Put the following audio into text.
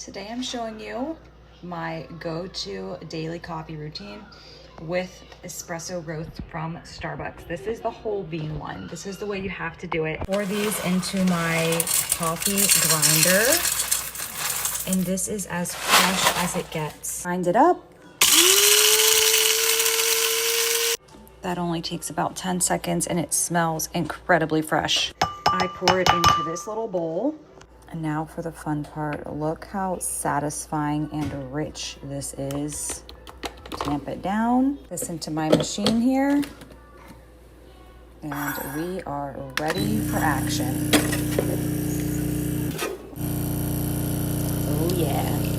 Today I'm showing you my go-to daily coffee routine with espresso roast from Starbucks. This is the whole bean one. This is the way you have to do it. Pour these into my coffee grinder, and this is as fresh as it gets. Grind it up. That only takes about 10 seconds and it smells incredibly fresh. I pour it into this little bowl. And now for the fun part. Look how satisfying and rich this is. Tamp it down. This into my machine here. And we are ready for action. Oh yeah.